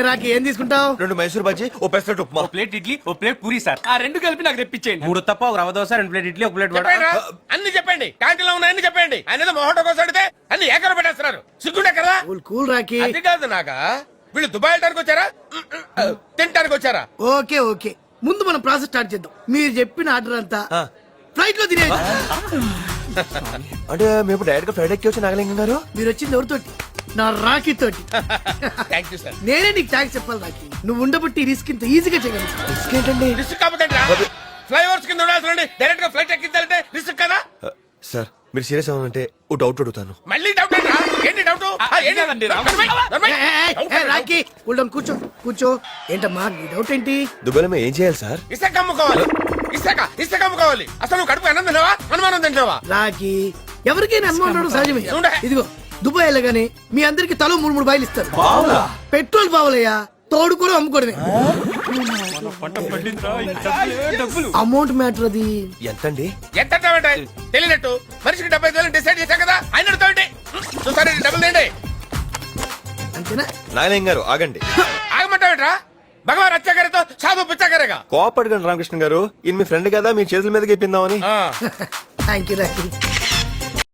రాకి ఏం తీసుకుంటావు? 2 మైసూర్ బజ్జీ, ఓ పెసరట్టు ఉప్మా. ప్లేట్ ఇడ్లీ, ఓ plate puri sir. ఆ రెండు కలిపి నాకు తెప్పించేయండి. 3 తప్ప, ఒక రవ్వ దోశ, 2 ప్లేట్ ఇడ్లీ, ఒక ప్లేట్ వడ. చెప్పండి రా. అన్ని చెప్పండి, క్యాంటీన్ లో ఉన్నాయని చెప్పండి. ఆయన ఏదో మొహటో కోసం అడిగితే అన్ని ఏకర పెట్టేస్తున్నారు. సిగ్గుండే కదా. కూల్ కూల్ రాకి. అది కాదు నాగా, వీళ్ళు దుబాయ్ వెళ్ళడానికి వచ్చారా తినడానికి వచ్చారా? ఓకే ఓకే, ముందు మనం ప్రాసెస్ స్టార్ట్ చేద్దాం. మీరు చెప్పిన ఆర్డర్ అంతా ఫ్లైట్ లో తినేది. అంటే మేము డైరెక్ట్ గా ఫ్లైట్ ఎక్కి వచ్చి నాగలింగం గారు. మీరు వచ్చింది ఎవరితోటి? నా రాఖీ తోటి. Thank you sir. నేనే నీకు థ్యాంక్స్ చెప్పాలి రాఖీ. నువ్వు ఉండబట్టి రిస్క్ ఇంత ఈజీగా చేయగలుగుతావు. రిస్క్ ఏంటండి? రిస్క్ కాకపోతే ఫ్లైఓవర్స్ కింద ఉండాల్సిన డైరెక్ట్ గా ఫ్లైట్ ఎక్కించాలంటే రిస్క్ కదా. సార్ మీరు సీరియస్ అవునంటే ఓ డౌట్ అడుగుతాను. మళ్ళీ డౌట్ ఏంటి డౌట్? రాఖీ కూల్ కూర్చో కూర్చో. ఏంటమ్మా నీ డౌట్ ఏంటి? దుబాయ్లో మేము ఏం చేయాలి సార్? ఇసుక అమ్ముకోవాలి. ఇసుక అమ్ముకోవాలి. అసలు నువ్వు కడుపు అన్నం తినవా, అనుమానం తింటావా? రాఖీ ఎవరికైనా అనుమానం సహజమే. ఉండే. ఇదిగో దుబాయ్ వెళ్ళగానే మీ అందరికి తలో 3 బాయిలు ఇస్తారు. పెట్రోల్ బావులయ్యా, తోడు కూడా అమ్ముకోవడమే. అమౌంట్ మ్యాటర్ అది. ఎంతండి? ఎంత తెలియనట్టు మనిషికి 70,000 డిసైడ్ చేశాం కదా. ఆయన చూసారు, డబ్బులు తేండి. అంతేనా? నాగలింగం గారు ఆగండి. ఆగమంటావేట్రా? భగవాన్ అత్యాగారితో సాధు పిచ్చాగారేగా. కోపడకండి రామకృష్ణ గారు, ఈయన మీ ఫ్రెండ్ కదా, మీ చేతుల మీదకి ఇప్పిందామని. Thank you Rakhi.